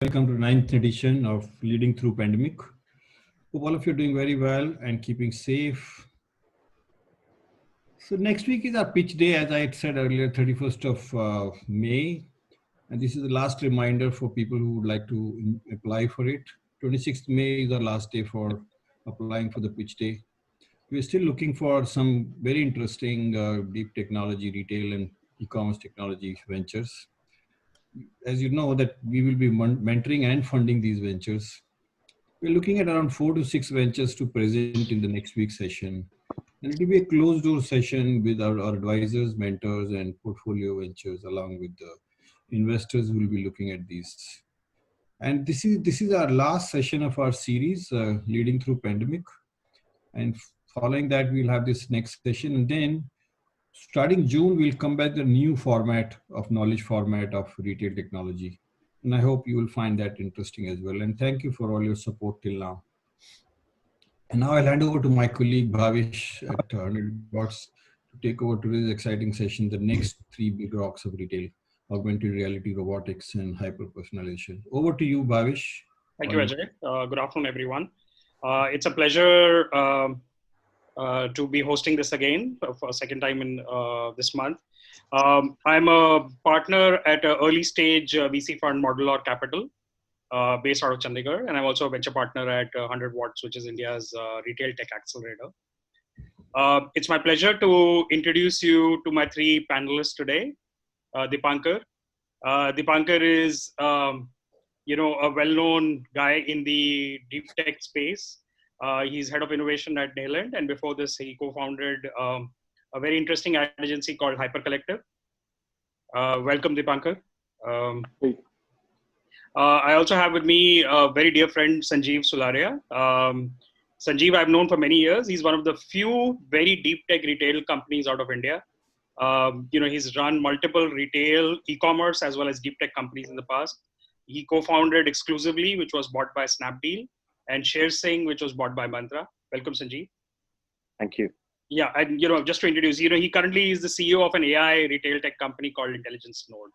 welcome to ninth edition of Leading Through Pandemic. Hope all of you are doing very well and keeping safe. So next week is our pitch day, as I had said earlier, 31st of May. And this is the last reminder for people who would like to apply for it. 26th May is our last day for applying for the pitch day. We're still looking for some very interesting deep technology, retail and e-commerce technology ventures. As you know that we will be mentoring and funding these ventures. We're looking at around 4 to 6 ventures to present in the next week's session. And it will be a closed door session with our advisors, mentors, and portfolio ventures, along with the investors who will be looking at these. And this is our last session of our series, Leading Through Pandemic. And following that, we'll have this next session. And then starting June, we'll come back to the new format of knowledge format of retail technology. And I hope you will find that interesting as well. And thank you for all your support till now. And now I'll hand over to my colleague Bhavish at 100 Watts to take over today's exciting session, the next 3 big rocks of retail: augmented reality, robotics, and hyper-personalization. Over to you, Bhavish. Thank you, Ajay. Good afternoon, everyone. It's a pleasure to be hosting this again for a second time in this month. I'm a partner at an early stage VC fund, Modular Capital, based out of Chandigarh, and I'm also a venture partner at 100 Watts, which is India's retail tech accelerator. It's my pleasure to introduce you to my 3 panelists today. Dipankar. Dipankar is, a well-known guy in the deep tech space. He's head of innovation at Nayland, and before this, he co-founded a very interesting ad agency called Hyper Collective. Welcome, Dipankar. I also have with me a very dear friend, Sanjeev Sularia. Sanjeev I've known for many years. He's one of the few very deep tech retail companies out of India. He's run multiple retail, e-commerce, as well as deep tech companies in the past. He co-founded Exclusively, which was bought by Snapdeal, and ShareSing, which was bought by Mantra. Welcome, Sanjeev. Thank you. Yeah, and just to introduce, he currently is the CEO of an AI retail tech company called Intelligence Node.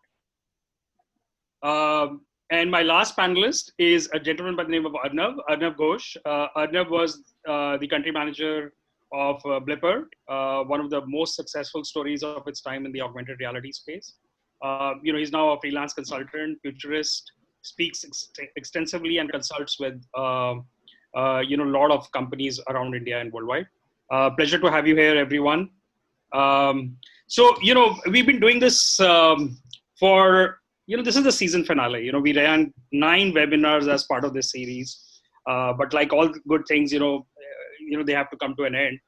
And my last panelist is a gentleman by the name of Arnav Ghosh. Arnav was the country manager of Blipper, one of the most successful stories of its time in the augmented reality space. He's now a freelance consultant, futurist, speaks extensively and consults with a lot of companies around India and worldwide. Pleasure to have you here, everyone. We've been doing this for, this is the season finale. We ran 9 webinars as part of this series. But like all good things, they have to come to an end.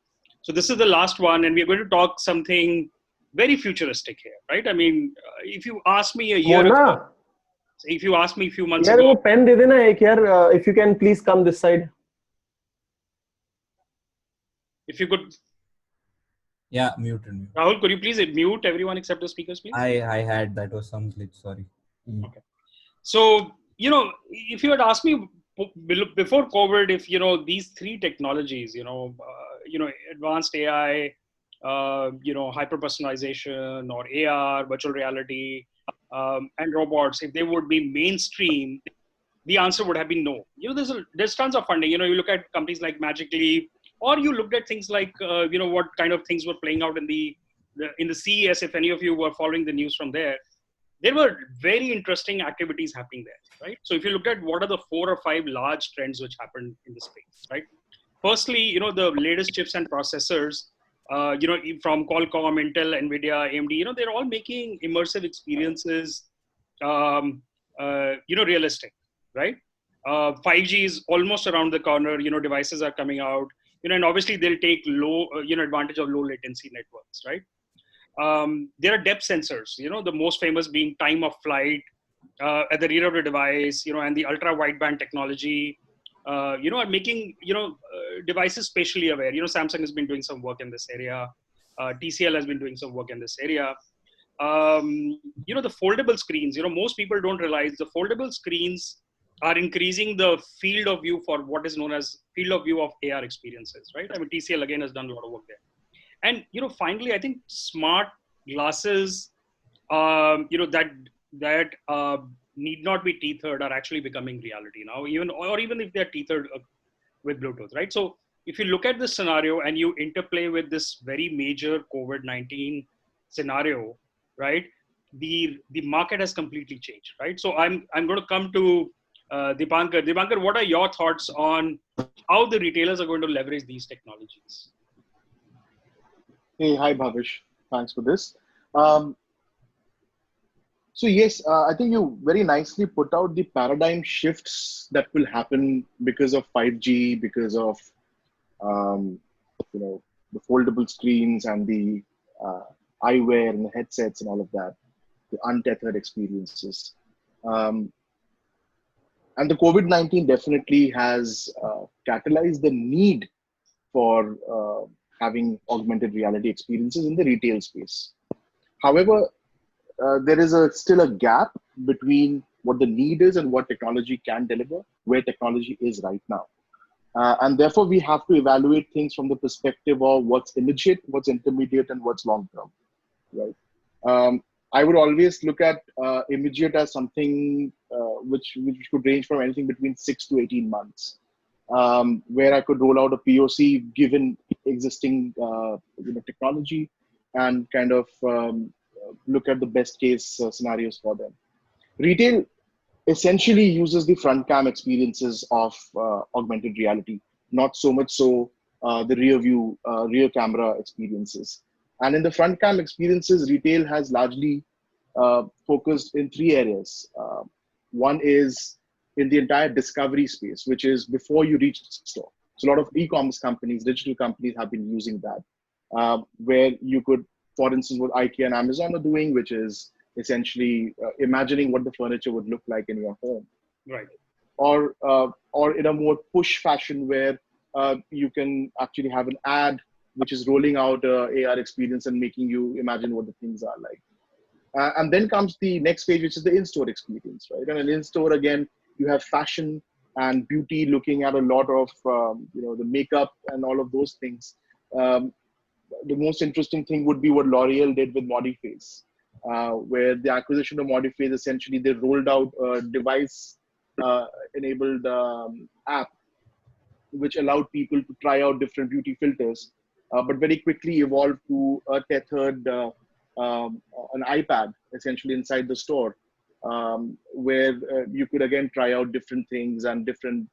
So this is the last one, and we're going to talk something very futuristic here, right? I mean, if you asked me a year ago, if you asked me a few months ago, pen de dena ek yaar, if you can please come this side. If you could. Yeah, mute. Rahul, could you please mute everyone except the speakers, please? I had, that was some glitch, sorry. Okay. So, if you had asked me before COVID, if, these 3 technologies, advanced AI, hyper-personalization or AR, virtual reality, and robots, if they would be mainstream, the answer would have been no. There's tons of funding. You look at companies like Magic Leap, or you looked at things like, what kind of things were playing out in the CES. If any of you were following the news from there were very interesting activities happening there, right? So if you look at what are the 4 or 5 large trends which happened in the space, right? Firstly, the latest chips and processors, from Qualcomm, Intel, Nvidia, AMD, they're all making immersive experiences, realistic, right? 5G is almost around the corner. Devices are coming out, and obviously they'll take advantage of low latency networks, right? There are depth sensors, the most famous being time of flight at the rear of the device, and the ultra wideband technology, are making, devices spatially aware. Samsung has been doing some work in this area. TCL has been doing some work in this area. The foldable screens, most people don't realize the foldable screens are increasing the field of view for what is known as field of view of AR experiences, right? I mean, TCL again has done a lot of work there. And, finally, I think smart glasses, that need not be tethered are actually becoming reality now, even if they're tethered with Bluetooth, right? So if you look at this scenario and you interplay with this very major COVID-19 scenario, right? The market has completely changed, right? So I'm going to come to Dipankar. Dipankar, what are your thoughts on how the retailers are going to leverage these technologies? Hey, hi Bhavish. Thanks for this. Um, so yes, I think you very nicely put out the paradigm shifts that will happen because of 5G, because of um, the foldable screens and the uh, eyewear and the headsets and all of that, the untethered experiences. Um, and the COVID-19 definitely has catalyzed the need for having augmented reality experiences in the retail space. However, there is still a gap between what the need is and what technology can deliver, where technology is right now. And therefore, we have to evaluate things from the perspective of what's immediate, what's intermediate, and what's long term, right? I would always look at immediate as something which could range from anything between 6 to 18 months, where I could roll out a POC given existing technology and kind of look at the best case scenarios for them. Retail essentially uses the front cam experiences of augmented reality, not so much so the rear camera experiences. And in the front cam experiences, retail has largely focused in three areas. One is in the entire discovery space, which is before you reach the store. So a lot of e-commerce companies, digital companies have been using that, where you could, for instance, what IKEA and Amazon are doing, which is essentially imagining what the furniture would look like in your home, right? Or in a more push fashion where you can actually have an ad which is rolling out a AR experience and making you imagine what the things are like. And then comes the next phase, which is the in-store experience, right? And in in-store, again, you have fashion and beauty, looking at a lot of the makeup and all of those things. The most interesting thing would be what L'Oreal did with Modiface, where the acquisition of Modiface, essentially they rolled out a device enabled app which allowed people to try out different beauty filters, but very quickly evolved to a tethered an iPad essentially inside the store, where you could again try out different things and different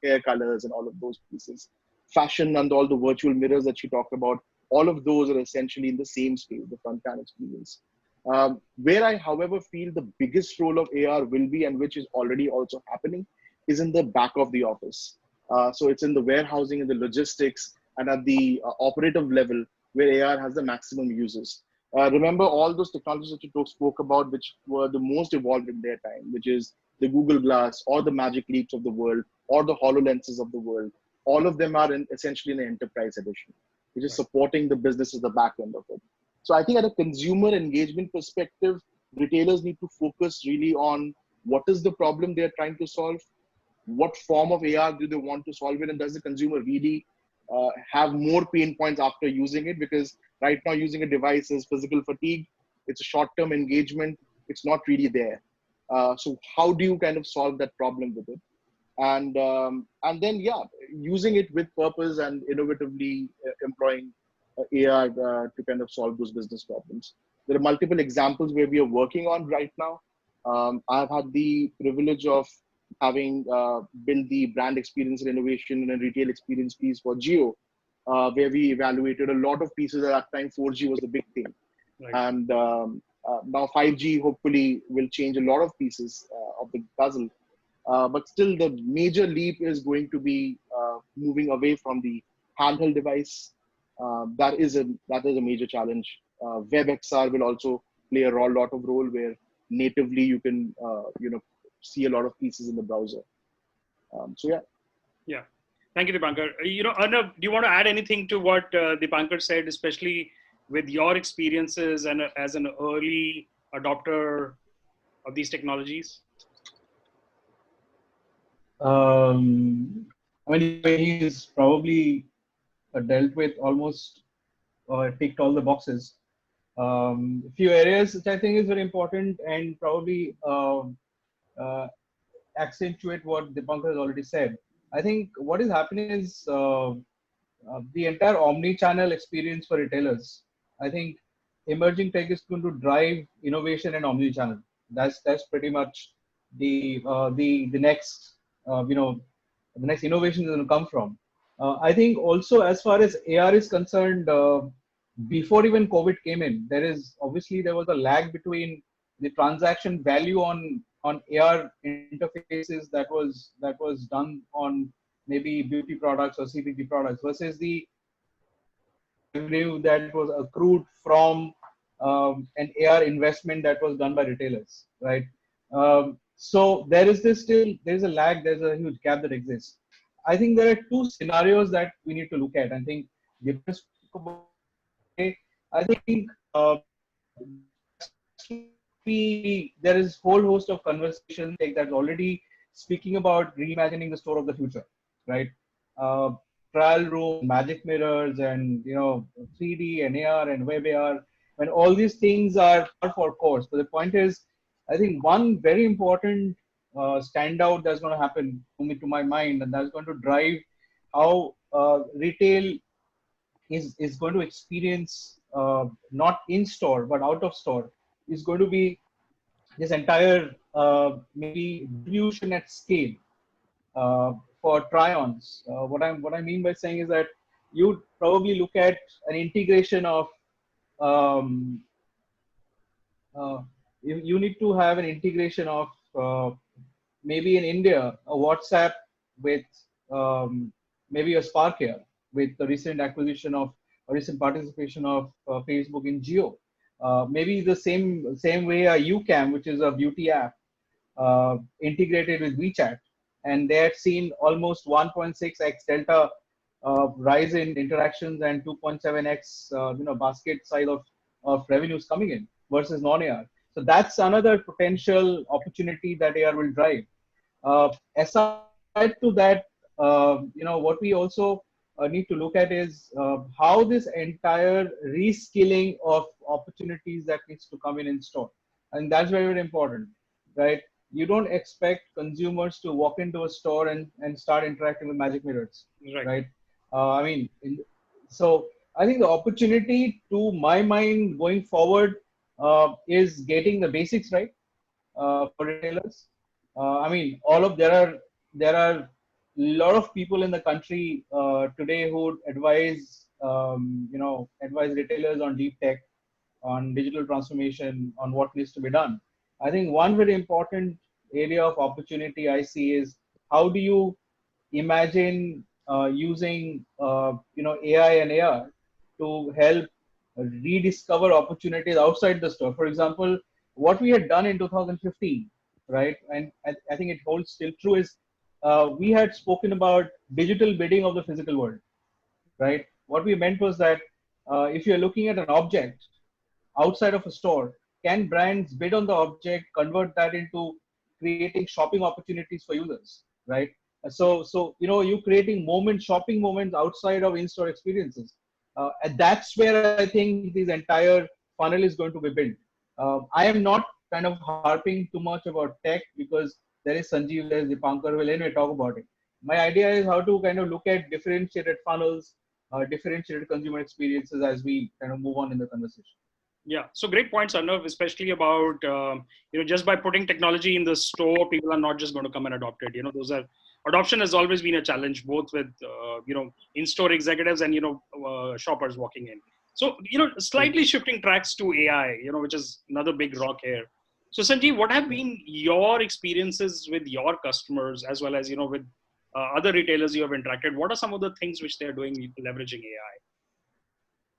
hair colors and all of those pieces. Fashion and all the virtual mirrors that you talked about, all of those are essentially in the same space, the front cam experience. Where I, however, feel the biggest role of AR will be, and which is already also happening, is in the back of the office. So it's in the warehousing and the logistics and at the operative level where AR has the maximum uses. Remember all those technologies that you spoke about, which were the most evolved in their time, which is the Google Glass or the Magic Leaps of the world or the HoloLenses of the world. All of them are essentially in the enterprise edition, which is supporting the business at the back end of it. So I think at a consumer engagement perspective, retailers need to focus really on what is the problem they're trying to solve, what form of AR do they want to solve it, and does the consumer really have more pain points after using it? Because right now using a device is physical fatigue, it's a short-term engagement, it's not really there. So how do you kind of solve that problem with it? And then using it with purpose and innovatively employing AR to kind of solve those business problems. There are multiple examples where we are working on right now. I've had the privilege of having built the brand experience and innovation and retail experience piece for Geo, where we evaluated a lot of pieces. At that time, 4G was the big thing. Right. And now 5G hopefully will change a lot of pieces of the puzzle. But still, the major leap is going to be moving away from the handheld device. That is a major challenge. WebXR will also play a lot of role where natively you can see a lot of pieces in the browser. Yeah. Thank you, Dipankar. Arnav, do you want to add anything to what Dipankar said, especially with your experiences and as an early adopter of these technologies? I mean, he's probably dealt with almost ticked all the boxes. A few areas which I think is very important, and probably uh, accentuate what Dipankar has already said. I think what is happening is the entire omni-channel experience for retailers. I think emerging tech is going to drive innovation and omni-channel. That's pretty much the next the next innovation is going to come from. I think also as far as AR is concerned, before even COVID came in, there was a lag between the transaction value on AR interfaces that was done on maybe beauty products or CPG products versus the revenue that was accrued from an AR investment that was done by retailers, right? So there's a lag, there's a huge gap that exists. I think there are two scenarios that we need to look at. I think Dipesh spoke about today. I think there is whole host of conversation that's already speaking about reimagining the store of the future, right? Uh, Trial rooms, magic mirrors, and 3D and AR and web AR, when all these things are par for course. But the point is, I think one very important standout that's going to happen to my mind, and that's going to drive how retail is going to experience not in store but out of store is going to be this entire maybe distribution at scale for try-ons. What I mean by saying is that you probably look at an integration of um, you need to have an integration of maybe in India a WhatsApp with maybe a Spark here with the recent acquisition of or recent participation of Facebook in Geo. Maybe the same way a UCam, which is a beauty app, integrated with WeChat, and they had seen almost 1.6x delta rise in interactions and 2.7x basket size of revenues coming in versus non-AR. So that's another potential opportunity that AR will drive. Aside to that, what we also need to look at is how this entire reskilling of opportunities that needs to come in store, and that's very, very important, right? You don't expect consumers to walk into a store and start interacting with magic mirrors, right? I mean, so I think the opportunity, to my mind, going forward, is getting the basics right for retailers. I mean, there are a lot of people in the country today who would advise retailers on deep tech, on digital transformation, on what needs to be done. I think one very important area of opportunity I see is how do you imagine using AI and AR to help rediscover opportunities outside the store. For example, what we had done in 2015, right, and I think it holds still true, is we had spoken about digital bidding of the physical world, right? What we meant was that if you're looking at an object outside of a store, can brands bid on the object, convert that into creating shopping opportunities for users, right? So you creating shopping moments outside of in-store experiences, and that's where I think this entire funnel is going to be built. I am not kind of harping too much about tech because there is Sanjeev, there is Dipankar, will anyway talk about it. My idea is how to kind of look at differentiated funnels, differentiated consumer experiences as we kind of move on in the conversation. Yeah, so great points, Arnav, especially about just by putting technology in the store, people are not just going to come and adopt it. Adoption has always been a challenge, both with in-store executives and shoppers walking in. So slightly shifting tracks to AI, which is another big rock here. So Sanjeev, what have been your experiences with your customers as well as with other retailers you have interacted? What are some of the things which they are doing leveraging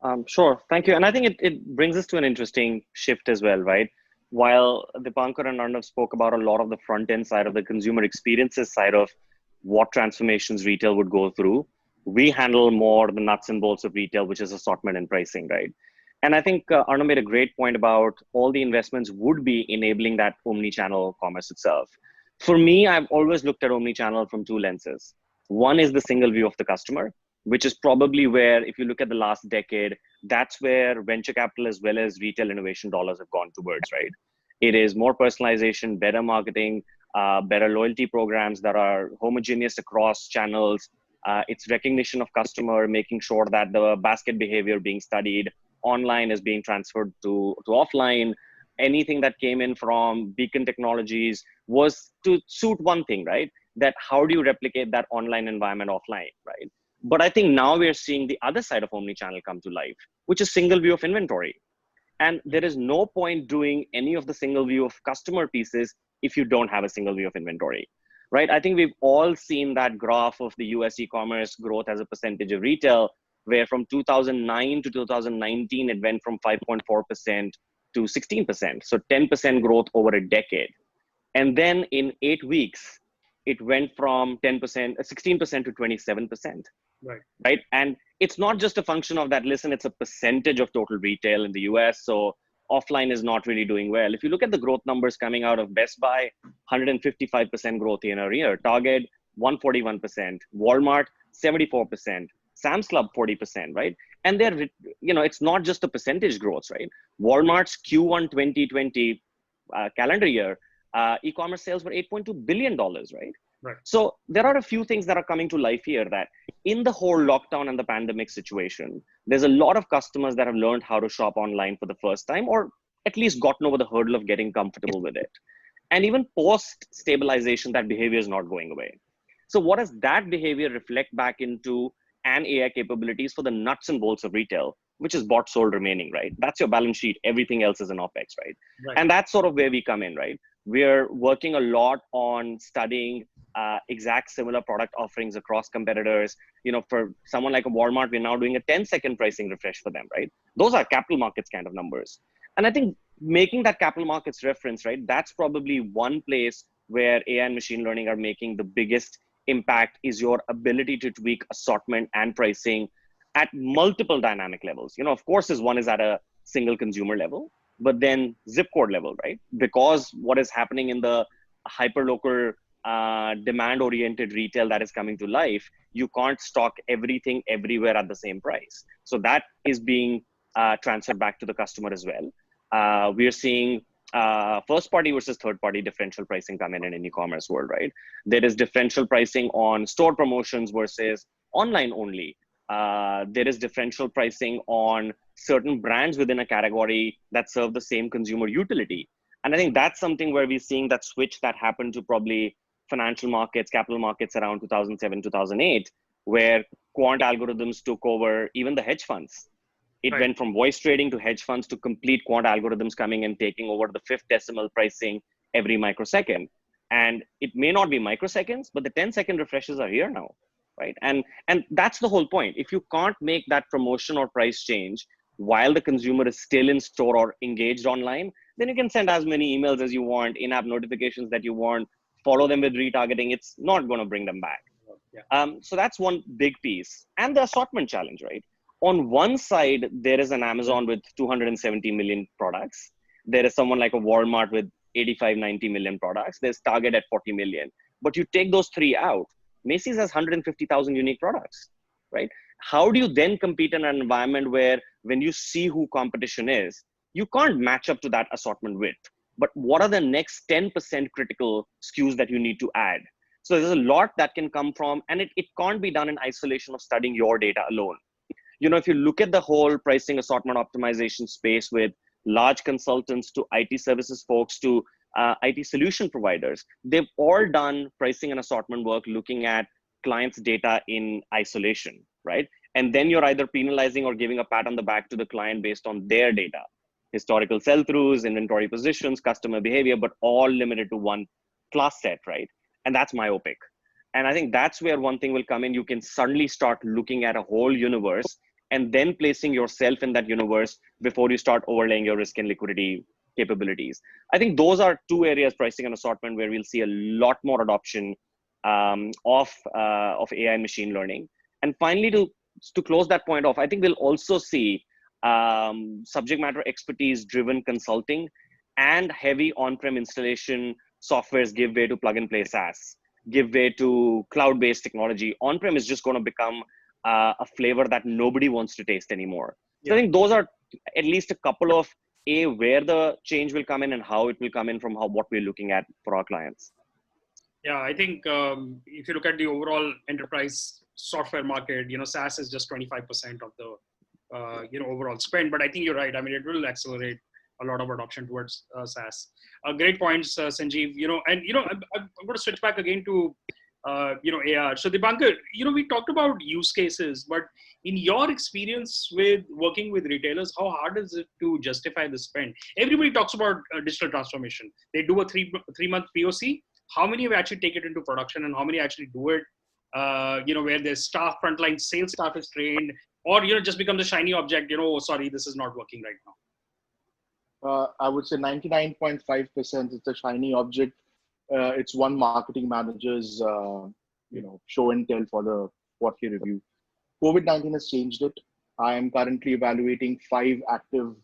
AI? Sure, thank you. And I think it brings us to an interesting shift as well, right? While Dipankar and Arnav spoke about a lot of the front end side of the consumer experiences side of what transformations retail would go through, we handle more the nuts and bolts of retail, which is assortment and pricing, right? And I think Arnav made a great point about all the investments would be enabling that omni-channel commerce itself. For me, I've always looked at omni-channel from two lenses. One is the single view of the customer, which is probably where, if you look at the last decade, that's where venture capital as well as retail innovation dollars have gone towards, right? It is more personalization, better marketing, better loyalty programs that are homogeneous across channels. It's recognition of customer, making sure that the basket behavior being studied online is being transferred to offline. Anything that came in from beacon technologies was to suit one thing, right? That how do you replicate that online environment offline, right? But I think now we're seeing the other side of omnichannel come to life, which is single view of inventory. And there is no point doing any of the single view of customer pieces if you don't have a single view of inventory, right? I think we've all seen that graph of the US e-commerce growth as a percentage of retail, where from 2009 to 2019, it went from 5.4% to 16%. So 10% growth over a decade. And then in 8 weeks, it went from 16% to 27%. Right. And it's not just a function of that, listen, it's a percentage of total retail in the US. So offline is not really doing well. If you look at the growth numbers coming out of Best Buy, 155% growth year-over-year, Target, 141%, Walmart, 74%, Sam's Club, 40%, right? And they're, it's not just a percentage growth, right? Walmart's Q1 2020 calendar year, e-commerce sales were $8.2 billion, right? Right. So there are a few things that are coming to life here, that in the whole lockdown and the pandemic situation, there's a lot of customers that have learned how to shop online for the first time, or at least gotten over the hurdle of getting comfortable with it. And even post stabilization, that behavior is not going away. So what does that behavior reflect back into an AI capabilities for the nuts and bolts of retail, which is bought, sold, remaining, right? That's your balance sheet. Everything else is an OpEx, right? And that's sort of where we come in, right? We're working a lot on studying exact similar product offerings across competitors. For someone like a Walmart, we're now doing a 10-second pricing refresh for them, right? Those are capital markets kind of numbers. And I think making that capital markets reference, right, that's probably one place where AI and machine learning are making the biggest impact, is your ability to tweak assortment and pricing at multiple dynamic levels. Of course, one is at a single consumer level, but then zip code level, right? Because what is happening in the hyperlocal demand-oriented retail that is coming to life, you can't stock everything everywhere at the same price. So that is being transferred back to the customer as well. We are seeing first-party versus third-party differential pricing come in an e-commerce world, right? There is differential pricing on store promotions versus online only. There is differential pricing on certain brands within a category that serve the same consumer utility. And I think that's something where we're seeing that switch that happened to probably financial markets, capital markets around 2007, 2008, where quant algorithms took over even the hedge funds. It went from voice trading to hedge funds to complete quant algorithms coming and taking over the fifth decimal pricing every microsecond. And it may not be microseconds, but the 10-second refreshes are here now, right? And that's the whole point. If you can't make that promotion or price change while the consumer is still in store or engaged online, then you can send as many emails as you want, in-app notifications that you want, follow them with retargeting. It's not going to bring them back. So that's one big piece. And the assortment challenge, right? On one side, there is an Amazon with 270 million products. There is someone like a Walmart with 85, 90 million products. There's Target at 40 million. But you take those three out, Macy's has 150,000 unique products, right? How do you then compete in an environment where when you see who competition is, you can't match up to that assortment width? But what are the next 10% critical SKUs that you need to add? So there's a lot that can come from, and it can't be done in isolation of studying your data alone. If you look at the whole pricing assortment optimization space with large consultants to IT services folks to IT solution providers, they've all done pricing and assortment work looking at clients' data in isolation, right? And then you're either penalizing or giving a pat on the back to the client based on their data. Historical sell-throughs, inventory positions, customer behavior, but all limited to one class set, right? And that's myopic. And I think that's where one thing will come in. You can suddenly start looking at a whole universe and then placing yourself in that universe before you start overlaying your risk and liquidity capabilities. I think those are two areas, pricing and assortment, where we'll see a lot more adoption of AI and machine learning. And finally, to close that point off, I think we'll also see subject matter expertise driven consulting and heavy on-prem installation softwares give way to plug and play SaaS, give way to cloud-based technology. On-prem is just going to become a flavor that nobody wants to taste anymore. So I think those are at least a couple of where the change will come in and how it will come in from what we're looking at for our clients. Yeah, I think if you look at the overall enterprise software market, SaaS is just 25% of the overall spend. But I think you're right. I mean, it will accelerate a lot of adoption towards SaaS. Great points, Sanjeev. I'm going to switch back again to AR. So Dipankar, we talked about use cases, but in your experience with working with retailers, how hard is it to justify the spend? Everybody talks about digital transformation. They do a three-month POC. How many have actually take it into production, and how many actually do it? Where their staff, frontline sales staff is trained, or just becomes a shiny object. Oh, sorry, this is not working right now. I would say 99.5% it's a shiny object. It's one marketing manager's show and tell for the quarterly review. COVID-19 has changed it. I am currently evaluating 5 active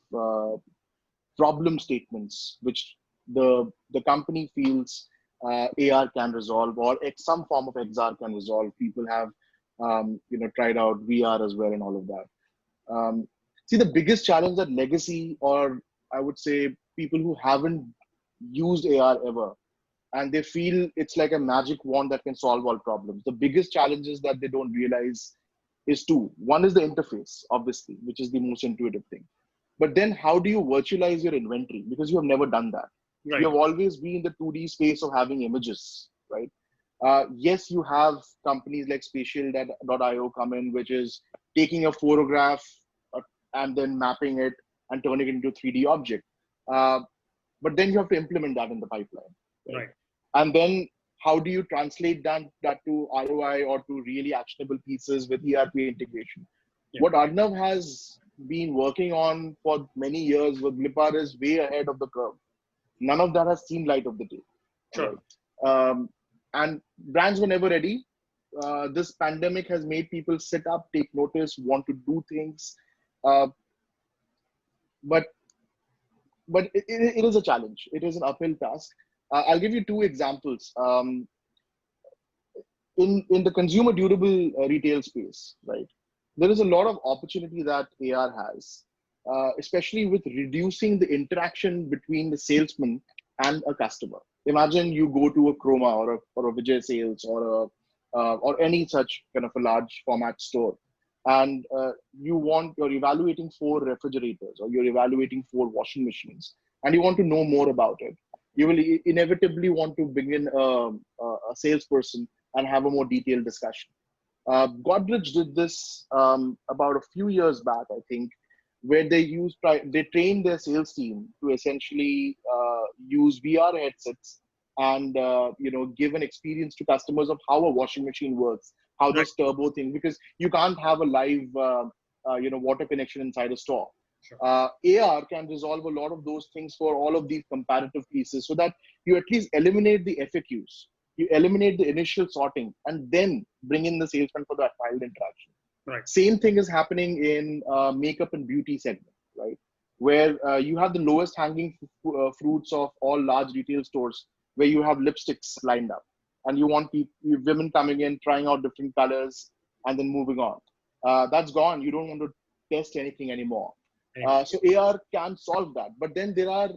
problem statements which the company feels AR can resolve, or some form of XR can resolve. People have tried out VR as well and all of that. See, the biggest challenge that legacy, or I would say people who haven't used AR ever, and they feel it's like a magic wand that can solve all problems. The biggest challenges that they don't realize is 2. One is the interface, obviously, which is the most intuitive thing. But then how do you virtualize your inventory? Because you have never done that. Right. You have always been in the 2D space of having images, right? Yes, you have companies like spatial.io come in, which is taking a photograph and then mapping it and turning it into a 3D object. But then you have to implement that in the pipeline. Right. And then how do you translate that to ROI or to really actionable pieces with ERP integration? Yeah. What Arnav has been working on for many years with Lipar is way ahead of the curve. None of that has seen light of the day. Sure. And brands were never ready. This pandemic has made people sit up, take notice, want to do things. But it is a challenge. It is an uphill task. I'll give you 2 examples. In the consumer durable retail space, right? There is a lot of opportunity that AR has, especially with reducing the interaction between the salesman and a customer. Imagine you go to a Chroma or a Vijay Sales or any such kind of a large format store, and you're evaluating 4 refrigerators, or you're evaluating 4 washing machines, and you want to know more about it. You will inevitably want to bring in a salesperson and have a more detailed discussion. Godrej did this about a few years back, I think, where they trained their sales team to essentially use VR headsets and give an experience to customers of how a washing machine works, how those turbo thing, because you can't have a live water connection inside a store. Sure. AR can resolve a lot of those things for all of these comparative pieces, so that you at least eliminate the FAQs, you eliminate the initial sorting, and then bring in the salesman for that filed interaction. Right. Same thing is happening in makeup and beauty segment, right? Where you have the lowest hanging fruits of all large retail stores, where you have lipsticks lined up, and you want women coming in, trying out different colors, and then moving on. That's gone. You don't want to test anything anymore. So AR can solve that, but then there are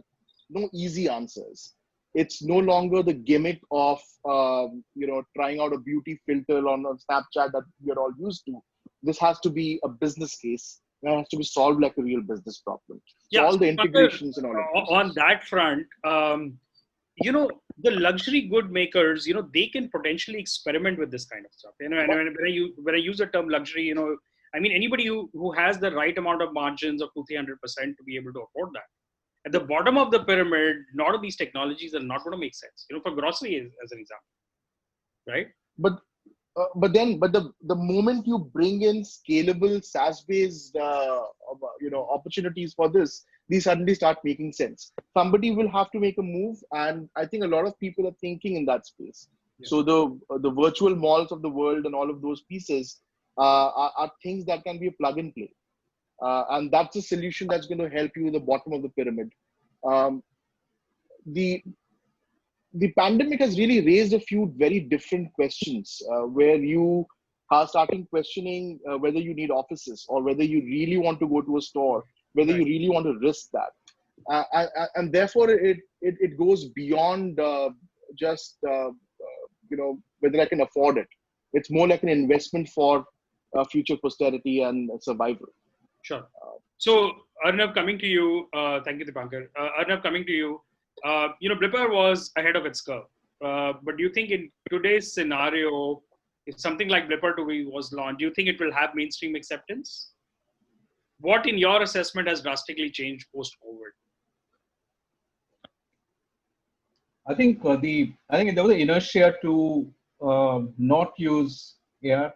no easy answers. It's no longer the gimmick of trying out a beauty filter on Snapchat that we're all used to. This has to be a business case. It has to be solved like a real business problem. So all the integrations and all of this. On that front, the luxury good makers, they can potentially experiment with this kind of stuff. And when I use the term luxury, I mean anybody who has the right amount of margins of 200-300% to be able to afford that. At the bottom of the pyramid, a lot of these technologies are not going to make sense. For grocery as an example, right? But the moment you bring in scalable SaaS-based opportunities for this, these suddenly start making sense. Somebody will have to make a move, and I think a lot of people are thinking in that space. Yeah. So the virtual malls of the world and all of those pieces are things that can be a plug and play, and that's a solution that's going to help you in the bottom of the pyramid. The pandemic has really raised a few very different questions where you are starting questioning whether you need offices, or whether you really want to go to a store, whether you really want to risk that. And therefore, it goes beyond just whether I can afford it. It's more like an investment for future posterity and survival. Sure. So, Arnav, coming to you. Thank you, Dipankar. Arnav, coming to you. Blipper was ahead of its curve. But do you think in today's scenario, if something like Blipper 2 was launched, do you think it will have mainstream acceptance? What, in your assessment, has drastically changed post-COVID? I think there was an inertia to not use AR.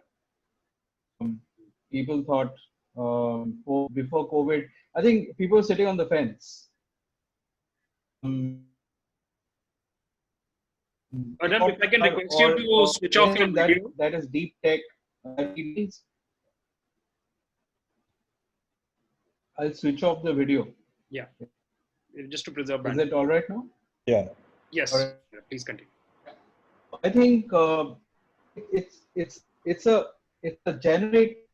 People thought before COVID, I think people were sitting on the fence. Arnav, if I can request you to switch off your video. That is deep tech. I'll switch off the video. Yeah, just to preserve bandwidth. Is it all right now? Yeah. Yes, All right. please continue. I think it's a generic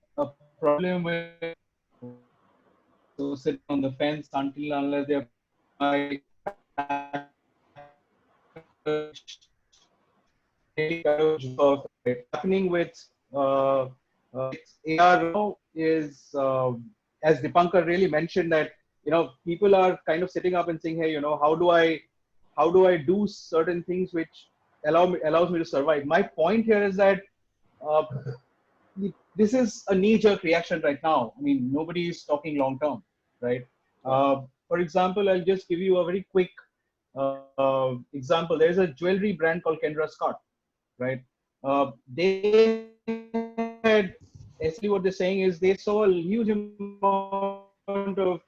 problem with sitting on the fence until unless they're happening with AR now is as Dipankar really mentioned that people are kind of sitting up and saying, hey, how do I do certain things which allows me to survive. My point here is that this is a knee-jerk reaction right now. I mean, nobody is talking long-term, right? For example, I'll just give you a very quick example. There's a jewelry brand called Kendra Scott, right? They had, essentially what they're saying is they saw a huge amount of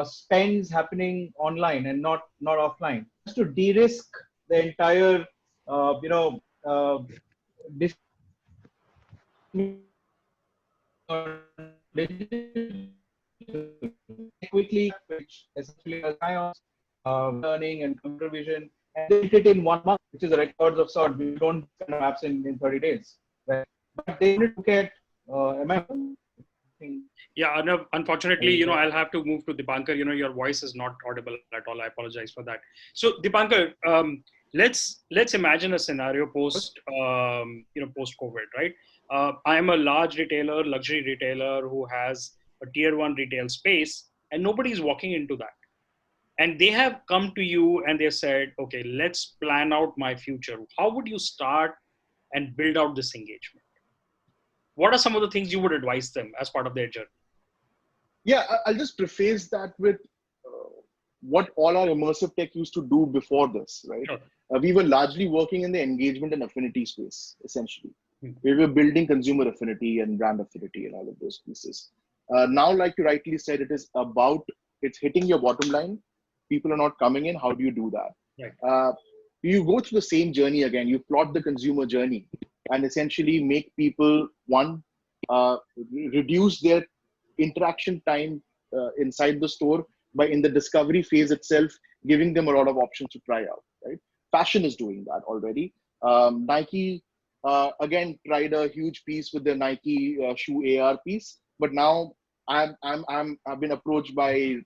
spends happening online and not offline. Just to de-risk the entire, quickly, which essentially has ions, learning and computer vision, and they did it in 1 month, which is a record of sort. We don't kind of apps in 30 days, right? But they didn't look at, Yeah, Arnav, unfortunately, I'll have to move to Dipankar. Your voice is not audible at all. I apologize for that. So, Dipankar, let's imagine a scenario post COVID, right? I'm a large retailer, luxury retailer who has a tier 1 retail space, and nobody's walking into that. And they have come to you and they said, okay, let's plan out my future. How would you start and build out this engagement? What are some of the things you would advise them as part of their journey? Yeah, I'll just preface that with what all our immersive tech used to do before this, right? Sure. We were largely working in the engagement and affinity space, essentially. We were building consumer affinity and brand affinity and all of those pieces. Now, like you rightly said, it's hitting your bottom line. People are not coming in. How do you do that? Right. You go through the same journey again. You plot the consumer journey and essentially make people, reduce their interaction time inside the store by, in the discovery phase itself, giving them a lot of options to try out, right? Fashion is doing that already. Nike, again, tried a huge piece with the Nike shoe AR piece, but now I've been approached by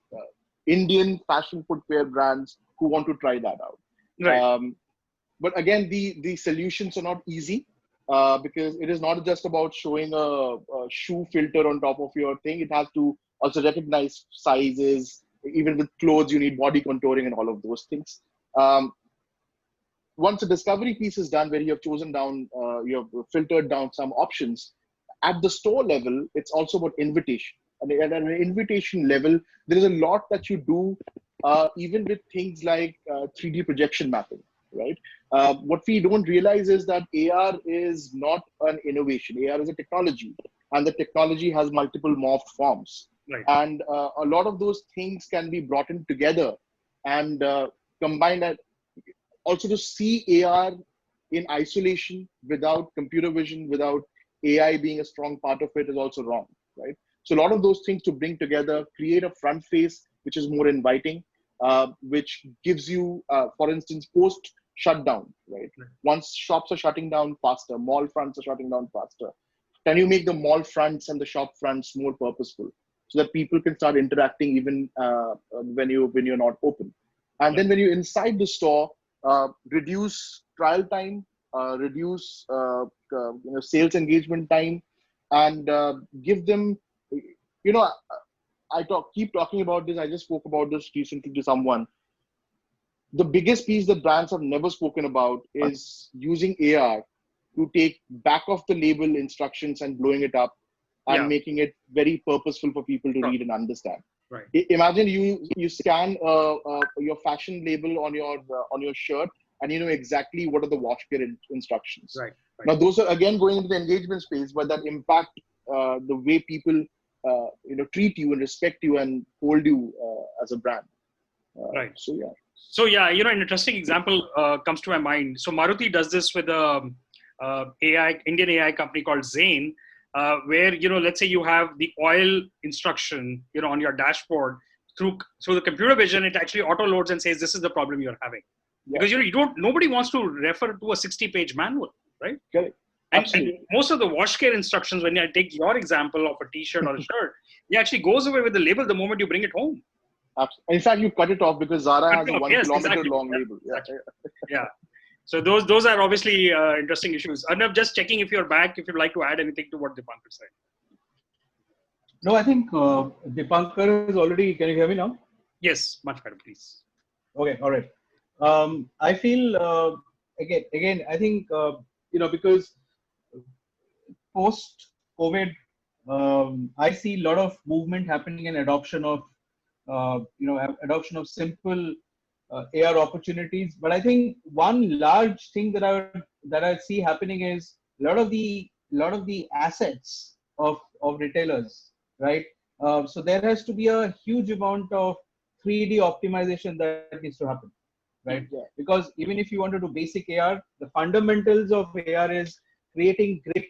Indian fashion footwear brands who want to try that out. Right. But again, the solutions are not easy because it is not just about showing a shoe filter on top of your thing. It has to also recognize sizes. Even with clothes, you need body contouring and all of those things. Once the discovery piece is done, where you have chosen down, you have filtered down some options, at the store level, it's also about invitation. And at an invitation level, there is a lot that you do, even with things like 3D projection mapping, right? What we don't realize is that AR is not an innovation. AR is a technology, and the technology has multiple morphed forms. Right. And a lot of those things can be brought in together and combined. Also, to see AR in isolation without computer vision, without AI being a strong part of it, is also wrong, right? So a lot of those things to bring together, create a front face which is more inviting, which gives you, for instance, post shutdown, right? Once shops are shutting down faster, mall fronts are shutting down faster. Can you make the mall fronts and the shop fronts more purposeful so that people can start interacting even when you're not open? And then when you're inside the store, reduce trial time, reduce sales engagement time, and give them, you know, keep talking about this. I just spoke about this recently to someone. The biggest piece that brands have never spoken about is using AR to take back of the label instructions and blowing it up and making it very purposeful for people to read and understand. Right. Imagine you scan your fashion label on your shirt, and you know exactly what are the wash care instructions. Right. Now those are again going into the engagement space, but that impact the way people treat you and respect you and hold you as a brand. Right. So yeah, an interesting example comes to my mind. So Maruti does this with a Indian AI company called Zane, where let's say you have the oil instruction on your dashboard. Through the computer vision, it actually auto loads and says this is the problem you're having. Because nobody wants to refer to a 60-page manual, right? Correct. And most of the wash care instructions, when I take your example of a t-shirt or a shirt, it actually goes away with the label the moment you bring it home. Absolutely. In fact, you cut it off because Zara has a 1 kilometer long label. Yeah. So those are obviously interesting issues. Arnav, just checking if you're back, if you'd like to add anything to what Dipankar said. No, I think Dipankar is already. Can you hear me now? Yes, much better, please. Okay, all right. I feel again. I think because post COVID, I see a lot of movement happening in adoption of adoption of simple AR opportunities. But I think one large thing that I see happening is a lot of the assets of retailers, right? So there has to be a huge amount of 3D optimization that needs to happen, right? Yeah. Because even if you want to do basic AR, the fundamentals of AR is creating great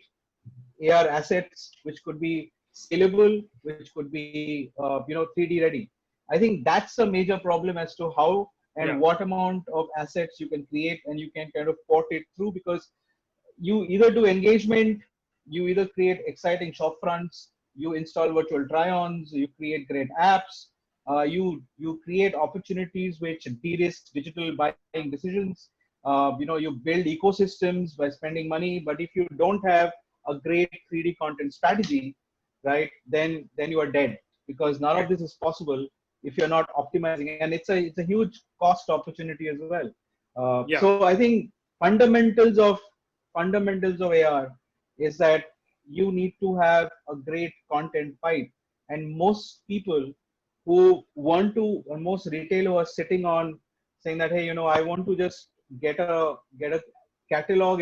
AR assets, which could be scalable, which could be 3D ready. I think that's a major problem as to how and what amount of assets you can create and you can kind of port it through, because you either do engagement, you either create exciting shop fronts, you install virtual try-ons, you create great apps, you create opportunities which de-risk digital buying decisions. You build ecosystems by spending money, but if you don't have a great 3D content strategy, right, then you are dead, because none of this is possible if you're not optimizing, and it's a huge cost opportunity as well. So I think fundamentals of AR is that you need to have a great content pipe, and most people who want to, and most retailers are sitting on saying that, hey, I want to just get a catalog,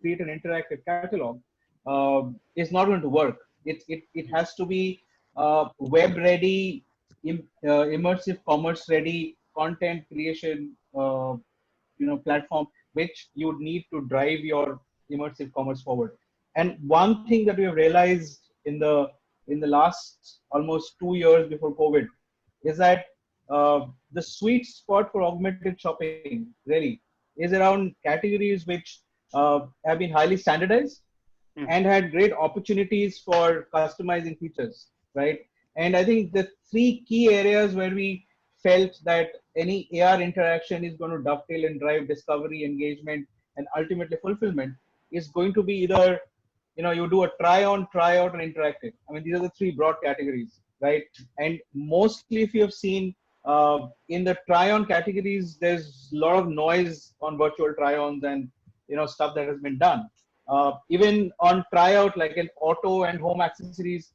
create an interactive catalog, is not going to work. It has to be web ready, immersive commerce ready content creation platform, which you would need to drive your immersive commerce forward. And one thing that we have realized in the last almost 2 years before COVID is that the sweet spot for augmented shopping really is around categories which have been highly standardized and had great opportunities for customizing features, right? And I think the 3 key areas where we felt that any AR interaction is going to dovetail and drive discovery, engagement, and ultimately fulfillment is going to be either, you do a try on, try out, and interactive. I mean, these are the 3 broad categories, right? And mostly, if you have seen in the try on categories, there's a lot of noise on virtual try ons and stuff that has been done. Even on tryout, like in auto and home accessories,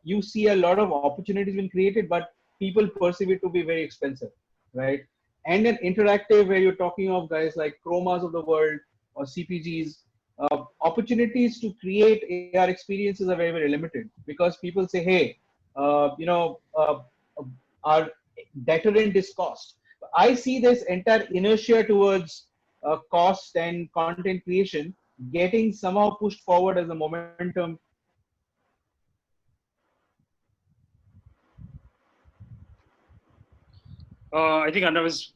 you see a lot of opportunities being created, but people perceive it to be very expensive, right? And an interactive, where you're talking of guys like Chromas of the world or CPGs, opportunities to create AR experiences are very, very limited, because people say, hey, our deterrent is cost. I see this entire inertia towards cost and content creation getting somehow pushed forward as a momentum. I think Arnav is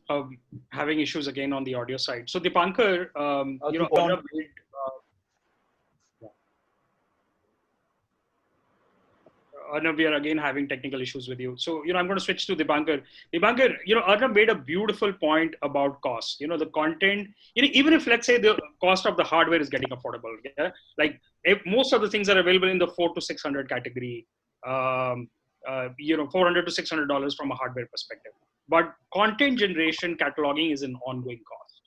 having issues again on the audio side. So Dipankar, Arnav Arnab, we are again having technical issues with you. So, I'm going to switch to Dipankar. Dipankar, Arnab made a beautiful point about cost. The content, even if, let's say, the cost of the hardware is getting affordable, yeah? Like if most of the things are available in the 400 to 600 category, 400 to $600 from a hardware perspective. But content generation, cataloging is an ongoing cost.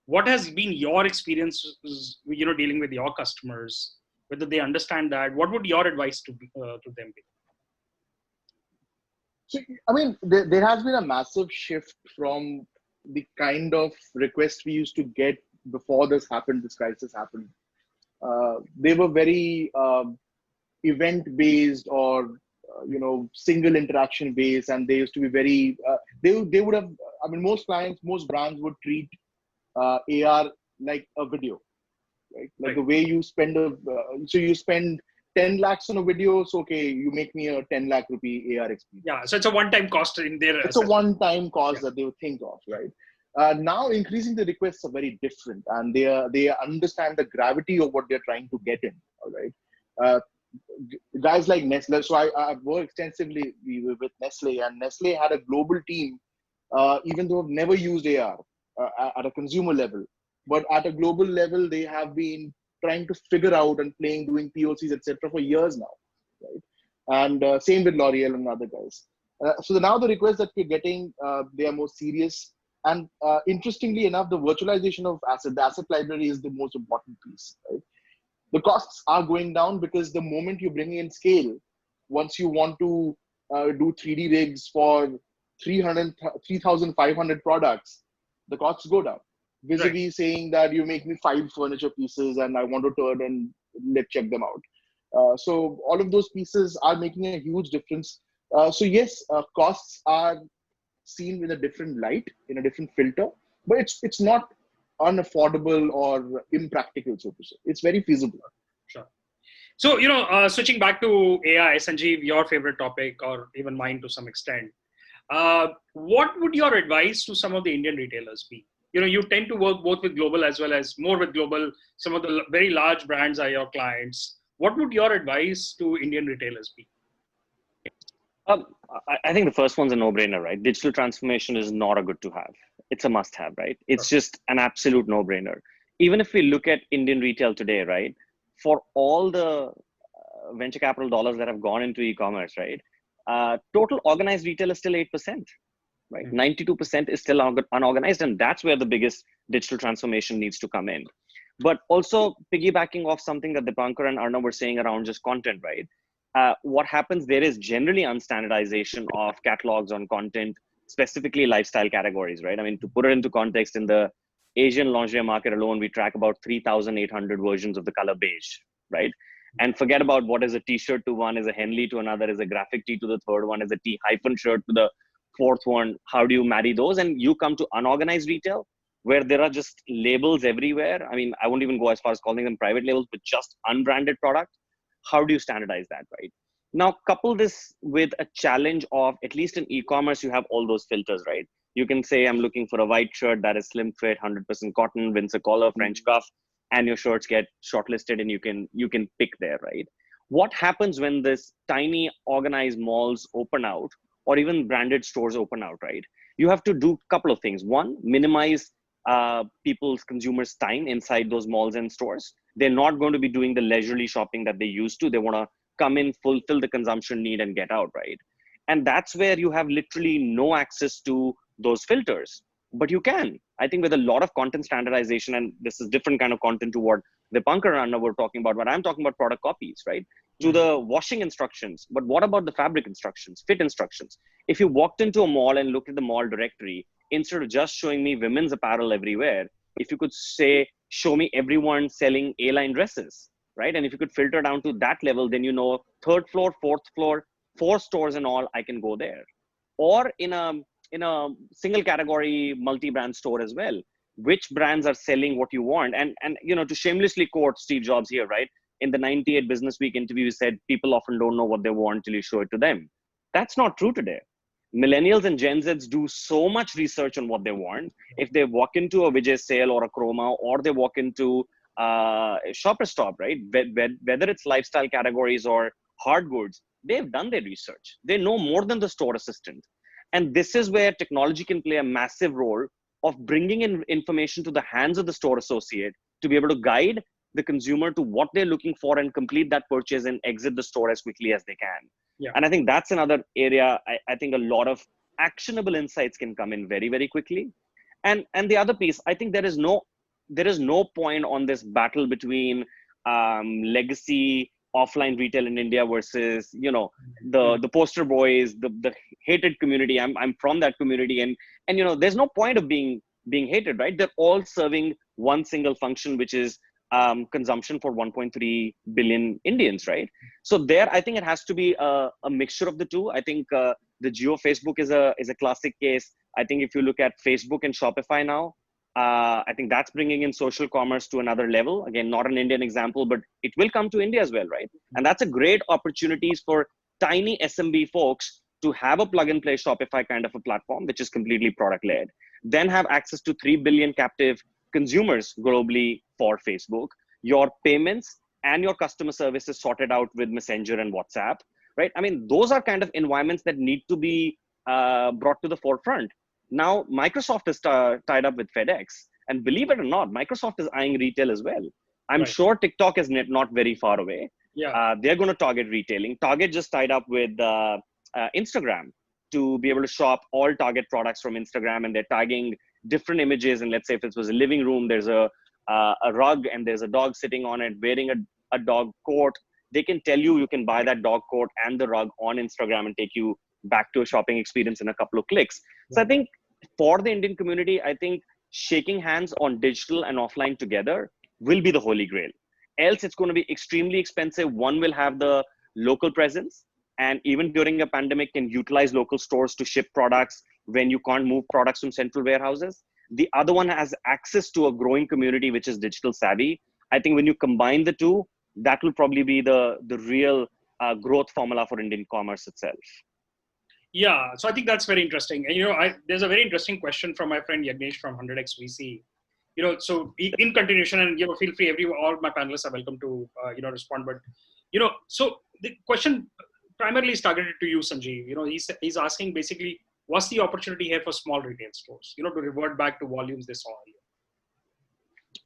What has been your experience, dealing with your customers, whether they understand that? What would your advice to them be? So, I mean, there has been a massive shift from the kind of request we used to get before this crisis happened. They were very event-based or, single interaction based, and they used to be very, they would have, I mean, most brands would treat AR like a video, right? Like the way you spend so you spend 10 lakhs on a video, so okay, you make me a 10 lakh rupee AR experience. Yeah, so it's a one-time cost in there. It's a one-time cost that they would think of, right? Now, increasing the requests are very different, and they understand the gravity of what they're trying to get in. All right, guys like Nestle. So I've worked extensively with Nestle, and Nestle had a global team, even though I've never used AR at a consumer level, but at a global level, they have been trying to figure out and doing POCs, etc., for years now, right? And same with L'Oreal and other guys. So now the requests that we're getting, they are more serious. And interestingly enough, the virtualization of the asset library is the most important piece, right? The costs are going down because the moment you bring in scale, once you want to do 3D rigs for 3,500 products, the costs go down. Vis-a-vis saying that you make me 5 furniture pieces and I want to turn and let's check them out. So all of those pieces are making a huge difference. So yes, costs are seen with a different light, in a different filter, but it's not unaffordable or impractical, so to say. It's very feasible. Sure. So, switching back to AI, Sanjeev, your favorite topic, or even mine to some extent, what would your advice to some of the Indian retailers be? You tend to work both with global as well as more with global. Some of the very large brands are your clients. What would your advice to Indian retailers be? I think the first one's a no-brainer, right? Digital transformation is not a good to have. It's a must-have, right? It's just an absolute no-brainer. Even if we look at Indian retail today, right? For all the venture capital dollars that have gone into e-commerce, right? Total organized retail is still 8%, right? 92% is still unorganized, and that's where the biggest digital transformation needs to come in. But also piggybacking off something that Dipankar and Arnab were saying around just content, right? What happens there is generally unstandardization of catalogs on content, specifically lifestyle categories, right? I mean, to put it into context, in the Asian lingerie market alone, we track about 3,800 versions of the color beige, right? And forget about what is a t-shirt to one, is a Henley to another, is a graphic tee to the third one, is a T- shirt to the fourth one. How do you marry those? And you come to unorganized retail, where there are just labels everywhere. I mean, I won't even go as far as calling them private labels, but just unbranded product. How do you standardize that, right? Now, couple this with a challenge of, at least in e-commerce, you have all those filters, right? You can say, I'm looking for a white shirt that is slim fit, 100% cotton, Windsor collar, French cuff, and your shirts get shortlisted and you can pick there, right? What happens when this tiny organized malls open out, or even branded stores open out, right? You have to do a couple of things. One, minimize consumers' time inside those malls and stores. They're not going to be doing the leisurely shopping that they used to. They want to come in, fulfill the consumption need and get out, right? And that's where you have literally no access to those filters. But you can, I think, with a lot of content standardization, and this is different kind of content to what Dipankar and Anna were talking about, but I'm talking about product copies, right? To the washing instructions. But what about the fabric instructions, fit instructions? If you walked into a mall and looked at the mall directory, instead of just showing me women's apparel everywhere, if you could say, show me everyone selling A-line dresses, right? And if you could filter down to that level, then you know, third floor, fourth floor, 4 stores and all, I can go there. Or in a single category multi-brand store as well, which brands are selling what you want. And to shamelessly quote Steve Jobs here, right? In the 98 Business Week interview, he said, people often don't know what they want till you show it to them. That's not true today. Millennials and Gen Zs do so much research on what they want. If they walk into a Vijay sale or a Chroma, or they walk into Shopper Stop, right? Whether it's lifestyle categories or hard goods, they've done their research. They know more than the store assistant. And this is where technology can play a massive role of bringing in information to the hands of the store associate to be able to guide the consumer to what they're looking for and complete that purchase and exit the store as quickly as they can. Yeah. And I think that's another area I think a lot of actionable insights can come in very, very quickly. And the other piece, I think there is no point on this battle between legacy offline retail in India versus, you know, the poster boys, the hated community. I'm from that community, and you know, there's no point of being hated, right? They're all serving one single function, which is consumption for 1.3 billion Indians, right? So there, I think it has to be a mixture of the two. I think the Jio Facebook is a classic case. I think if you look at Facebook and Shopify now, I think that's bringing in social commerce to another level. Again, not an Indian example, but it will come to India as well, right? And that's a great opportunities for tiny SMB folks to have a plug and play Shopify kind of a platform, which is completely product led, then have access to 3 billion captive consumers globally for Facebook. Your payments and your customer service is sorted out with Messenger and WhatsApp, right? I mean, those are kind of environments that need to be brought to the forefront. Now, Microsoft is tied up with FedEx, and believe it or not, Microsoft is eyeing retail as well. I'm sure TikTok is not very far away. Yeah, They're going to target retailing. Target just tied up with Instagram to be able to shop all Target products from Instagram, and they're tagging different images. And let's say if it was a living room, there's a rug and there's a dog sitting on it wearing a dog coat. They can tell you can buy that dog coat and the rug on Instagram and take you back to a shopping experience in a couple of clicks. So I think for the Indian community, I think shaking hands on digital and offline together will be the holy grail. Else it's going to be extremely expensive. One will have the local presence, and even during a pandemic can utilize local stores to ship products when you can't move products from central warehouses. The other one has access to a growing community, which is digital savvy. I think when you combine the two, that will probably be the real growth formula for Indian commerce itself. Yeah, so I think that's very interesting. And, you know, there's a very interesting question from my friend Yagnesh from 100x VC. You know, so in continuation, and, you know, feel free, all my panelists are welcome to, you know, respond. But, you know, so the question primarily is targeted to you, Sanjeev. You know, he's asking basically, what's the opportunity here for small retail stores, you know, to revert back to volumes they saw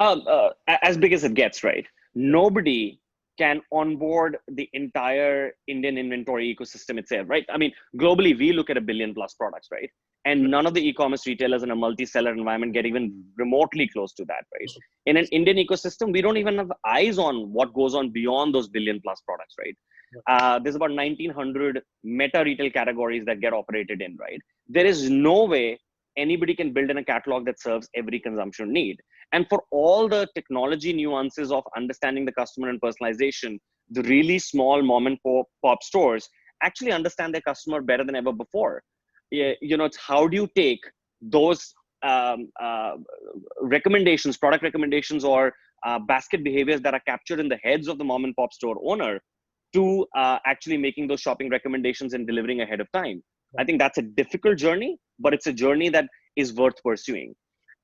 earlier? As big as it gets, right? Nobody can onboard the entire Indian inventory ecosystem itself, right? I mean, globally, we look at 1 billion plus products, right? And none of the e-commerce retailers in a multi-seller environment get even remotely close to that, right? In an Indian ecosystem, we don't even have eyes on what goes on beyond those 1 billion plus products, right? There's about 1,900 meta retail categories that get operated in, right? There is no way anybody can build in a catalog that serves every consumption need. And for all the technology nuances of understanding the customer and personalization, the really small mom and pop stores actually understand their customer better than ever before. You know, it's how do you take those recommendations, product recommendations, or basket behaviors that are captured in the heads of the mom and pop store owner to actually making those shopping recommendations and delivering ahead of time. I think that's a difficult journey, but it's a journey that is worth pursuing.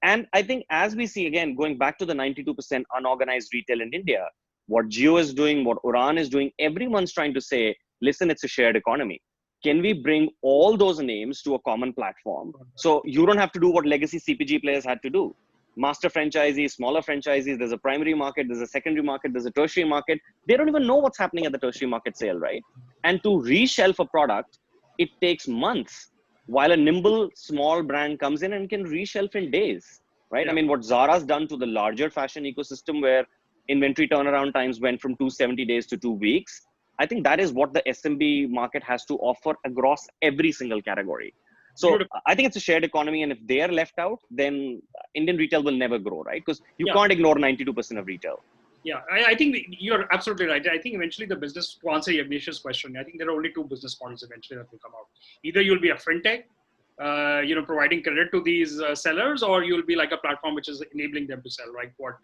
And I think as we see, again, going back to the 92% unorganized retail in India, what Jio is doing, what Uran is doing, everyone's trying to say, listen, it's a shared economy. Can we bring all those names to a common platform? So you don't have to do what legacy CPG players had to do. Master franchisees, smaller franchisees, there's a primary market, there's a secondary market, there's a tertiary market. They don't even know what's happening at the tertiary market sale, right? And to reshelf a product, it takes months, while a nimble small brand comes in and can reshelf in days, right? I mean, what Zara's done to the larger fashion ecosystem, where inventory turnaround times went from 270 days to 2 weeks, I think that is what the SMB market has to offer across every single category. So I think it's a shared economy, and if they're left out, then Indian retail will never grow, right? Because you can't ignore 92% of retail. Yeah, I think you're absolutely right. I think eventually the business, to answer Yagnesh's question, I think there are only two business models eventually that will come out. Either you'll be a fintech, you know, providing credit to these sellers, or you'll be like a platform which is enabling them to sell, right? What,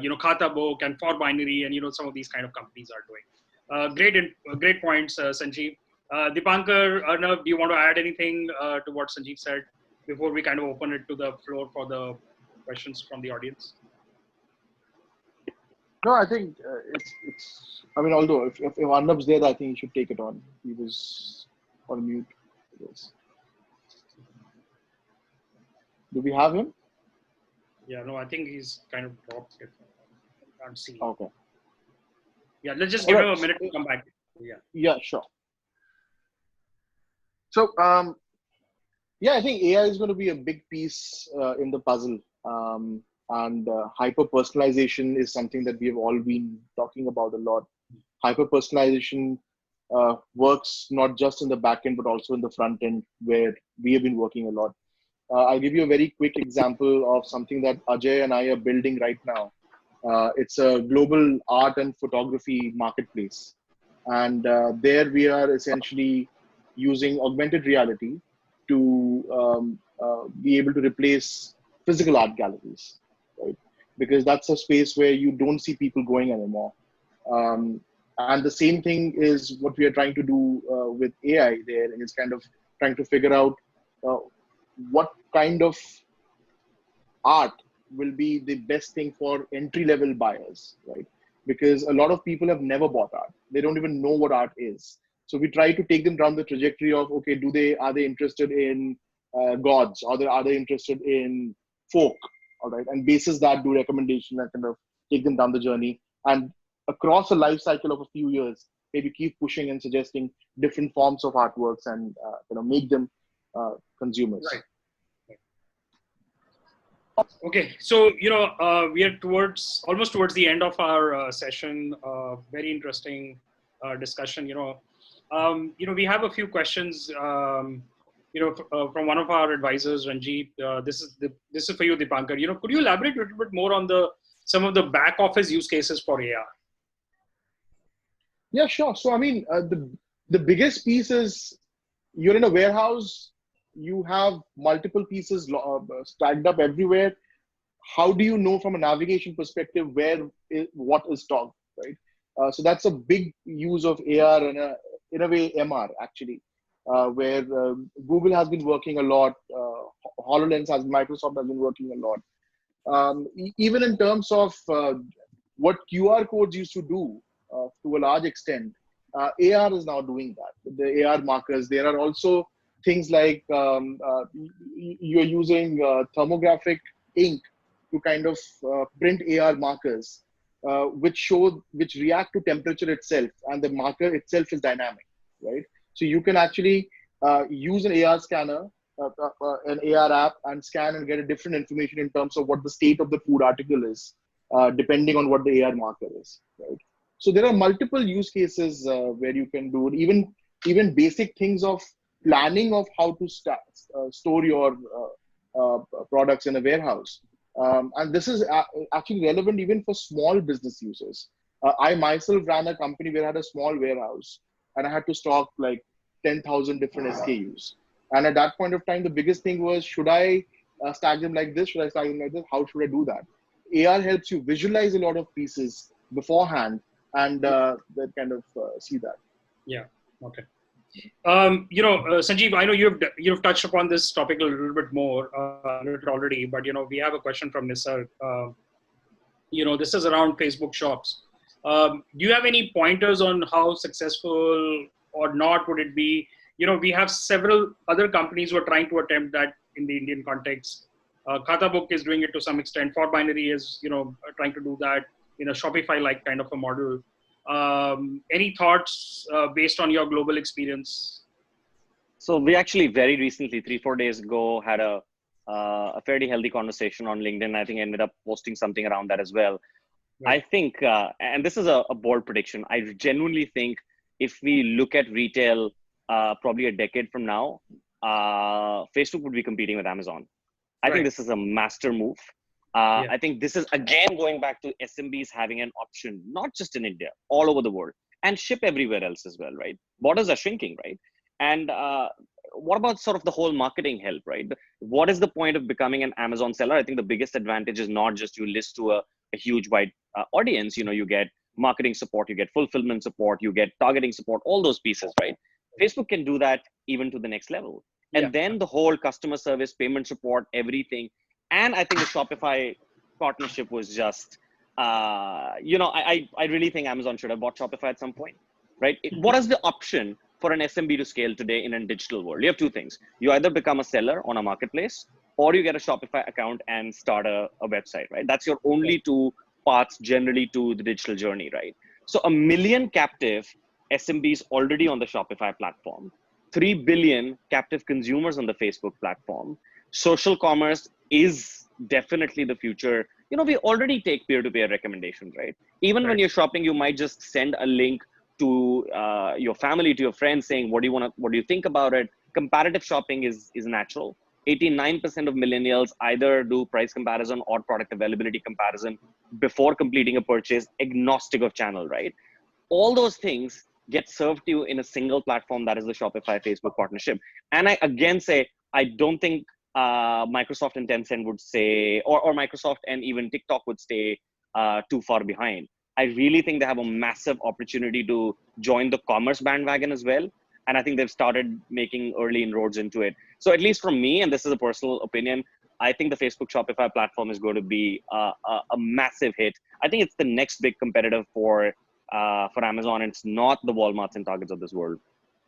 you know, Khata Book and For Binary and, you know, some of these kind of companies are doing. Great points, Sanjeev. Dipankar, Arnav, do you want to add anything to what Sanjeev said before we kind of open it to the floor for the questions from the audience? No, I think it's. I mean, although if Arnab's there, I think you should take it on. He was on mute. Yes. Do we have him? Yeah, no, I think he's kind of dropped it. I can't see. Okay. Yeah, let's just All give him right. a minute to come back. Yeah. Yeah, sure. So, yeah, I think AI is going to be a big piece in the puzzle. And hyper personalization is something that we have all been talking about a lot. Hyper personalization works not just in the back end, but also in the front end, where we have been working a lot. I'll give you a very quick example of something that Ajay and I are building right now. It's a global art and photography marketplace. And there we are essentially using augmented reality to be able to replace physical art galleries, right? Because that's a space where you don't see people going anymore. And the same thing is what we are trying to do with AI there, and it's kind of trying to figure out what kind of art will be the best thing for entry level buyers, right? Because a lot of people have never bought art. They don't even know what art is. So we try to take them down the trajectory of, okay, are they interested in gods? Are they interested in folk? All right. And basis that, do recommendation and kind of take them down the journey. And across a life cycle of a few years, maybe keep pushing and suggesting different forms of artworks and make them consumers. Right. Okay, so we are almost towards the end of our session. Very interesting discussion. We have a few questions. From one of our advisors, Ranjit. This is for you, Dipankar. Could you elaborate a little bit more on some of the back office use cases for AR? Yeah, sure. So I mean, the biggest piece is you're in a warehouse. You have multiple pieces stacked up everywhere. How do you know from a navigation perspective what is stocked, right? So that's a big use of AR and in a way MR actually, where Google has been working a lot. Microsoft has been working a lot. Even in terms of what QR codes used to do to a large extent, AR is now doing that. The AR markers. There are also things like you're using thermographic ink to kind of print AR markers, which react to temperature itself, and the marker itself is dynamic, right? So you can actually use an AR scanner, an AR app, and scan and get a different information in terms of what the state of the food article is, depending on what the AR marker is, right? So there are multiple use cases where you can do it. Even basic things of planning of how to store your products in a warehouse. And this is actually relevant even for small business users. I myself ran a company where I had a small warehouse and I had to stock like 10,000 different SKUs. And at that point of time, the biggest thing was, should I stack them like this? Should I stack them like this? How should I do that? AR helps you visualize a lot of pieces beforehand and that kind of see that. Yeah. Okay. Sanjeev, I know you've touched upon this topic a little bit more already, but we have a question from Nisar. This is around Facebook shops. Do you have any pointers on how successful or not would it be? We have several other companies who are trying to attempt that in the Indian context. Khatabook is doing it to some extent. For Binary is trying to do that in a Shopify-like kind of a model. Any thoughts based on your global experience? So we actually very recently, 3-4 days ago, had a fairly healthy conversation on LinkedIn. I think I ended up posting something around that as well. Right. I think, and this is a bold prediction, I genuinely think if we look at retail probably a decade from now, Facebook would be competing with Amazon. I think this is a master move. I think this is, again, going back to SMBs having an option, not just in India, all over the world, and ship everywhere else as well, right? Borders are shrinking, right? And what about sort of the whole marketing help, right? What is the point of becoming an Amazon seller? I think the biggest advantage is not just you list to a huge wide audience, you get marketing support, you get fulfillment support, you get targeting support, all those pieces, right? Facebook can do that even to the next level. And then the whole customer service, payment support, everything. And I think the Shopify partnership was just I really think Amazon should have bought Shopify at some point, right? What is the option for an SMB to scale today in a digital world? You have two things. You either become a seller on a marketplace, or you get a Shopify account and start a website, right? That's your only two paths generally to the digital journey, right? So 1 million captive SMBs already on the Shopify platform, 3 billion captive consumers on the Facebook platform. Social commerce is definitely the future. We already take peer-to-peer recommendations, right? Even when you're shopping, you might just send a link to your family, to your friends, saying, what do you think about it? Comparative shopping is natural. 89% of millennials either do price comparison or product availability comparison before completing a purchase, agnostic of channel, right? All those things get served to you in a single platform, that is the Shopify Facebook partnership. And I again say, I don't think Microsoft and Tencent would say, or Microsoft and even TikTok would stay too far behind. I really think they have a massive opportunity to join the commerce bandwagon as well. And I think they've started making early inroads into it. So at least from me, and this is a personal opinion, I think the Facebook Shopify platform is going to be a massive hit. I think it's the next big competitor for Amazon. It's not the Walmarts and Targets of this world.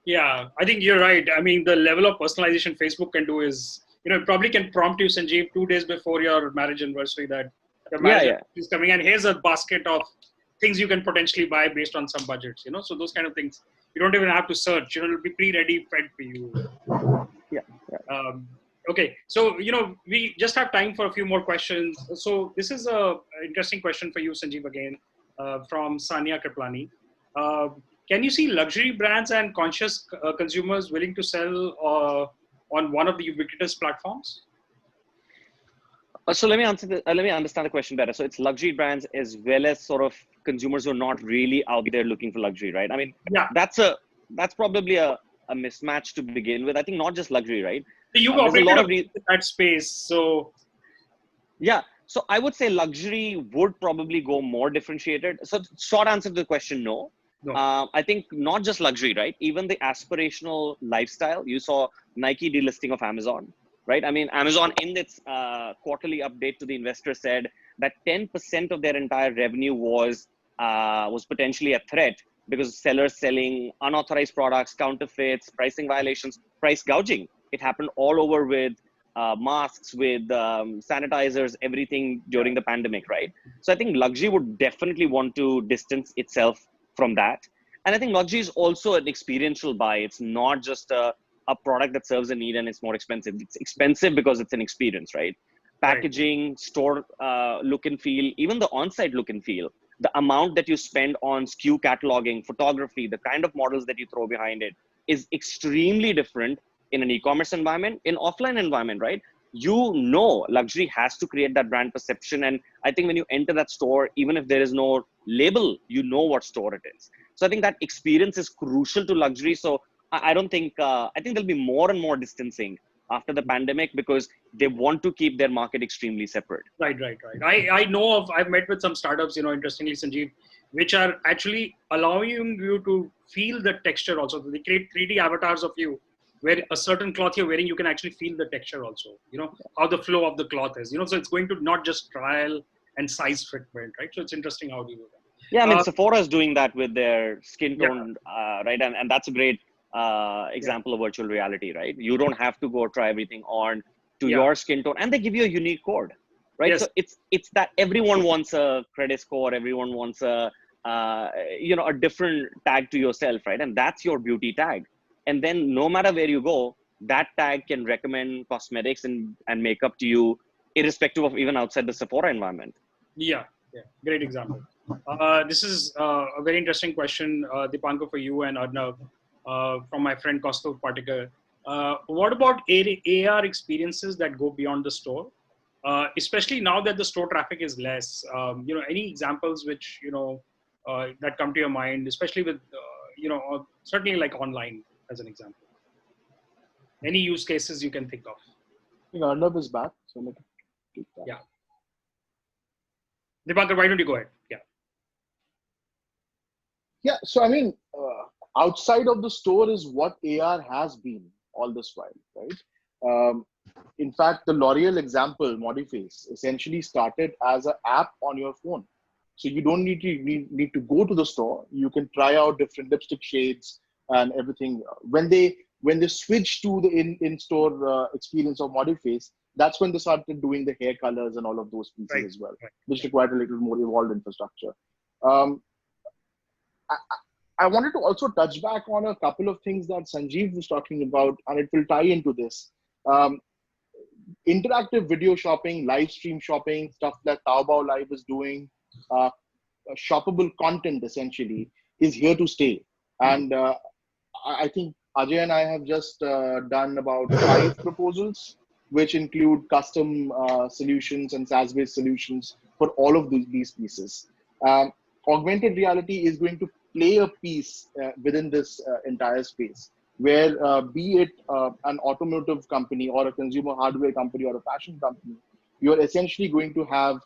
Yeah, I think you're right. I mean, the level of personalization Facebook can do is, it probably can prompt you, Sanjeev, 2 days before your marriage anniversary that your marriage is coming, and here's a basket of things you can potentially buy based on some budgets, so those kind of things. You don't even have to search, it'll be pre-ready fed for you. Okay, so, we just have time for a few more questions. So this is a interesting question for you, Sanjeev, again, from Sania Kriplani. Can you see luxury brands and conscious consumers willing to sell on one of the ubiquitous platforms? So let me understand the question better. So it's luxury brands as well as sort of consumers who are not really out there looking for luxury, right? I mean, that's probably a mismatch to begin with. I think not just luxury, right? So you've operated that space, so. Yeah, so I would say luxury would probably go more differentiated. So short answer to the question, no. I think not just luxury, right? Even the aspirational lifestyle. You saw Nike delisting of Amazon, right? I mean, Amazon in its quarterly update to the investor said that 10% of their entire revenue was potentially a threat because sellers selling unauthorized products, counterfeits, pricing violations, price gouging. It happened all over with masks, with sanitizers, everything during the pandemic, right? So I think luxury would definitely want to distance itself from that. And I think luxury is also an experiential buy. It's not just a product that serves a need and it's more expensive. It's expensive because it's an experience, right? Packaging, store look and feel, even the on-site look and feel, the amount that you spend on SKU cataloging, photography, the kind of models that you throw behind it is extremely different in an e-commerce environment, in offline environment, right? Luxury has to create that brand perception. And I think when you enter that store, even if there is no label, you know what store it is. So I think that experience is crucial to luxury. So I don't think, I think there'll be more and more distancing after the pandemic because they want to keep their market extremely separate. Right. I've met with some startups, interestingly, Sanjeev, which are actually allowing you to feel the texture also. They create 3D avatars of you, where a certain cloth you're wearing, you can actually feel the texture also, how the flow of the cloth is, so it's going to not just trial and size fitment, right? So it's interesting how you do that. Yeah, I mean, Sephora is doing that with their skin tone, right? And that's a great example of virtual reality, right? You don't have to go try everything on to your skin tone, and they give you a unique code, right? Yes. So it's that everyone wants a credit score, everyone wants a different tag to yourself, right? And that's your beauty tag. And then no matter where you go, that tag can recommend cosmetics and makeup to you, irrespective of even outside the Sephora environment. Yeah, great example. This is a very interesting question, Dipankar, for you and Arnav, from my friend Kaustav Patikar. What about AR experiences that go beyond the store, especially now that the store traffic is less? Any examples which that come to your mind, especially with certainly like online as an example. Any use cases you can think of? Arnav is back, so let me take that. Yeah. Dipankar, why don't you go ahead? Yeah, so I mean, outside of the store is what AR has been all this while, right? In fact, the L'Oreal example, Modiface, essentially started as an app on your phone. So you don't need to go to the store. You can try out different lipstick shades and everything. When they switch to the in-store experience of model face, that's when they started doing the hair colors and all of those pieces as well, which required a little more evolved infrastructure. Um, I wanted to also touch back on a couple of things that Sanjeev was talking about, and it will tie into this. Um, Interactive video shopping, live stream shopping, stuff that Taobao Live is doing, uh, shoppable content essentially is here to stay. And I think Ajay and I have just done about 5 proposals, which include custom solutions and SaaS-based solutions for all of these pieces. Augmented reality is going to play a piece within this entire space, where be it an automotive company or a consumer hardware company or a fashion company, you're essentially going to have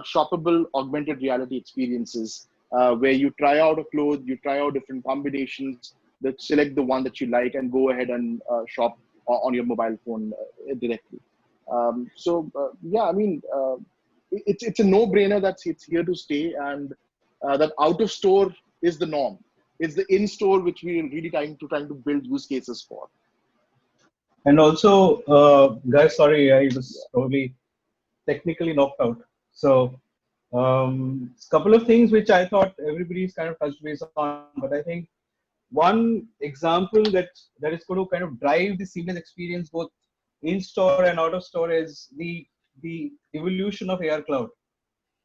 shoppable augmented reality experiences where you try out a clothes, you try out different combinations, that select the one that you like and go ahead and shop on your mobile phone directly. Yeah, I mean, it's a no-brainer that it's here to stay, and that out of store is the norm. It's the in-store which we are really trying to build use cases for. And also, guys, sorry, I was probably technically knocked out. So, a couple of things which I thought everybody's kind of touched base on, but I think one example that is going to kind of drive the seamless experience both in store and out of store is the evolution of AR cloud,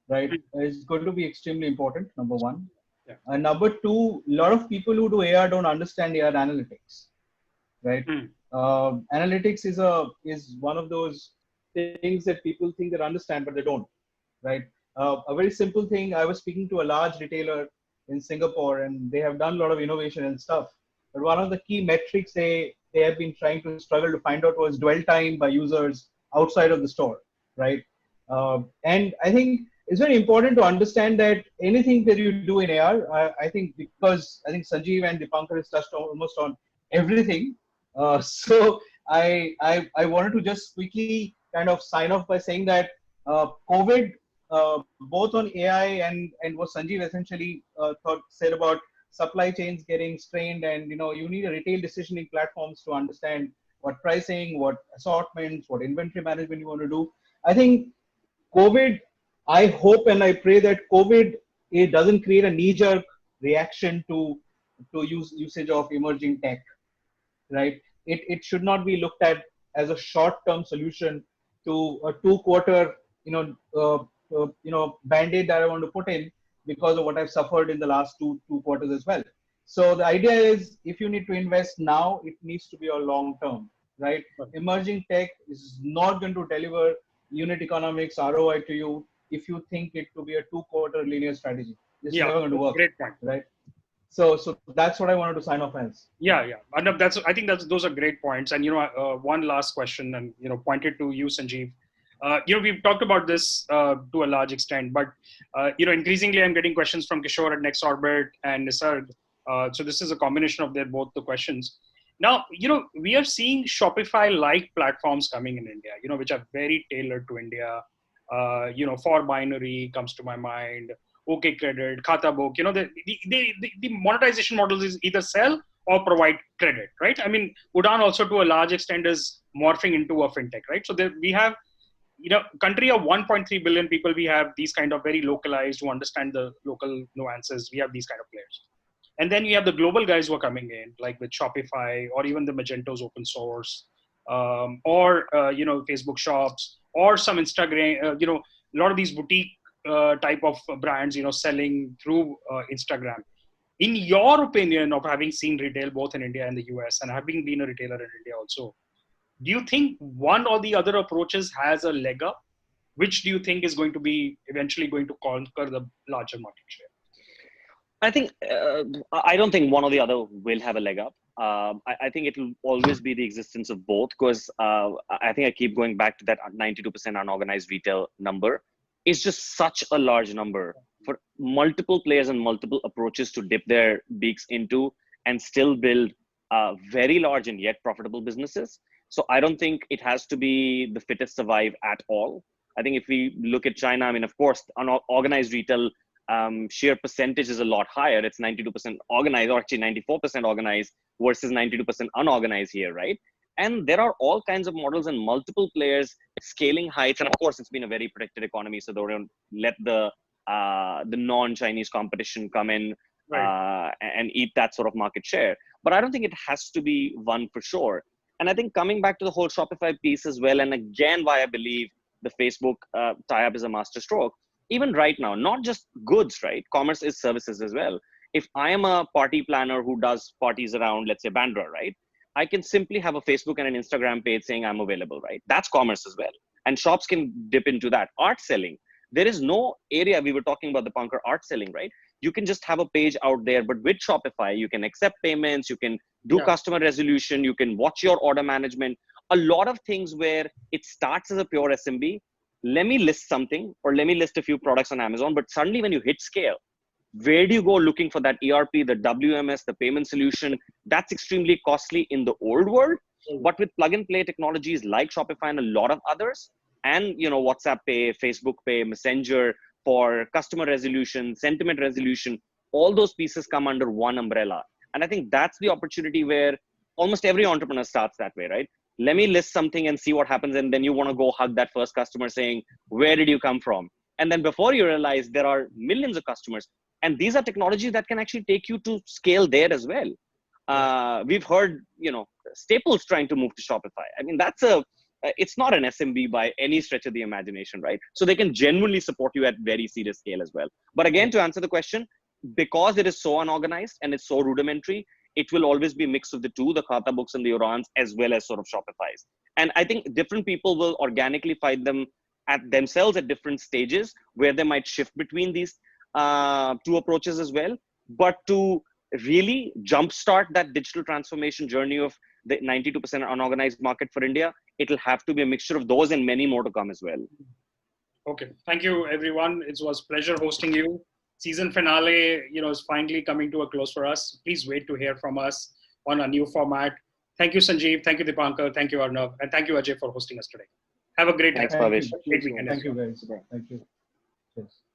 right? It's going to be extremely important, number one. Yeah. And number two, a lot of people who do AR don't understand AR analytics, right? Analytics is one of those things that people think they understand, but they don't, right? A very simple thing, I was speaking to a large retailer in Singapore, and they have done a lot of innovation and stuff. But one of the key metrics they have been trying to struggle to find out was dwell time by users outside of the store, right? And I think it's very important to understand that anything that you do in AR, I think because I think Sanjeev and Dipankar has touched almost on everything. So I wanted to just quickly kind of sign off by saying that COVID, both on AI and what Sanjeev essentially said about supply chains getting strained, and you need a retail decisioning platforms to understand what pricing, what assortments, what inventory management you want to do. I think COVID, I hope and I pray that COVID, it doesn't create a knee-jerk reaction to usage of emerging tech, right? It should not be looked at as a short-term solution to a 2-quarter, band-aid that I want to put in because of what I've suffered in the last two quarters as well. So the idea is, if you need to invest now, it needs to be a long-term, right? Emerging tech is not going to deliver unit economics ROI to you if you think it to be a 2-quarter linear strategy. It's never going to work. Great point. Right? So that's what I wanted to sign off as. Yeah. And I think those are great points. And one last question, and pointed to you, Sanjeev. We've talked about this to a large extent, but increasingly I'm getting questions from Kishore at NextOrbit and Nisarg. So this is a combination of both the questions. Now, we are seeing Shopify-like platforms coming in India, which are very tailored to India. For binary comes to my mind, OK Credit, Khata Book. The monetization models is either sell or provide credit, right? I mean, Udaan also to a large extent is morphing into a fintech, right? So we have, country of 1.3 billion people, we have these kind of very localized who understand the local nuances. We have these kind of players. And then you have the global guys who are coming in, like with Shopify or even the Magento's open source, or Facebook shops, or some Instagram, a lot of these boutique type of brands, selling through Instagram. In your opinion, of having seen retail both in India and the US, and having been a retailer in India also, do you think one or the other approaches has a leg up? Which do you think is going to be eventually going to conquer the larger market share? I don't think one or the other will have a leg up. I think it will always be the existence of both, because I think I keep going back to that 92% unorganized retail number. It's just such a large number for multiple players and multiple approaches to dip their beaks into and still build very large and yet profitable businesses. So I don't think it has to be the fittest survive at all. I think if we look at China, I mean, of course, unorganized retail sheer percentage is a lot higher. It's 92% organized, or actually 94% organized versus 92% unorganized here, right? And there are all kinds of models and multiple players scaling heights. And of course, it's been a very protected economy, so they don't let the non-Chinese competition come in and eat that sort of market share. But I don't think it has to be one for sure. And I think coming back to the whole Shopify piece as well, and again, why I believe the Facebook tie-up is a masterstroke. Even right now, not just goods, right? Commerce is services as well. If I am a party planner who does parties around, let's say, Bandra, right? I can simply have a Facebook and an Instagram page saying I'm available, right? That's commerce as well. And shops can dip into that. Art selling. There is no area, we were talking about the Punker art selling, right? You can just have a page out there, but with Shopify, you can accept payments, you can do customer resolution, you can watch your order management. A lot of things where it starts as a pure SMB. Let me list something, or let me list a few products on Amazon, but suddenly when you hit scale, where do you go looking for that ERP, the WMS, the payment solution? That's extremely costly in the old world. But with plug and play technologies like Shopify and a lot of others, and WhatsApp Pay, Facebook Pay, Messenger for customer resolution, sentiment resolution, all those pieces come under one umbrella. And I think that's the opportunity where almost every entrepreneur starts that way, right? Let me list something and see what happens. And then you want to go hug that first customer saying, where did you come from? And then before you realize there are millions of customers. And these are technologies that can actually take you to scale there as well. We've heard, Staples trying to move to Shopify. I mean, it's not an SMB by any stretch of the imagination, right? So they can genuinely support you at very serious scale as well. But again, to answer the question, because it is so unorganized and it's so rudimentary, it will always be a mix of the two, the Khata books and the Urans, as well as sort of Shopify's. And I think different people will organically find them at themselves at different stages where they might shift between these two approaches as well. But to really jumpstart that digital transformation journey of the 92% unorganized market for India, it'll have to be a mixture of those and many more to come as well. Okay, thank you everyone. It was a pleasure hosting you. Season finale, is finally coming to a close for us. Please wait to hear from us on a new format. Thank you, Sanjeev. Thank you, Dipankar. Thank you, Arnav. And thank you, Ajay, for hosting us today. Have a great day. Thanks, Bhavesh. Great weekend. Thank you, guys. Thank you. Cheers.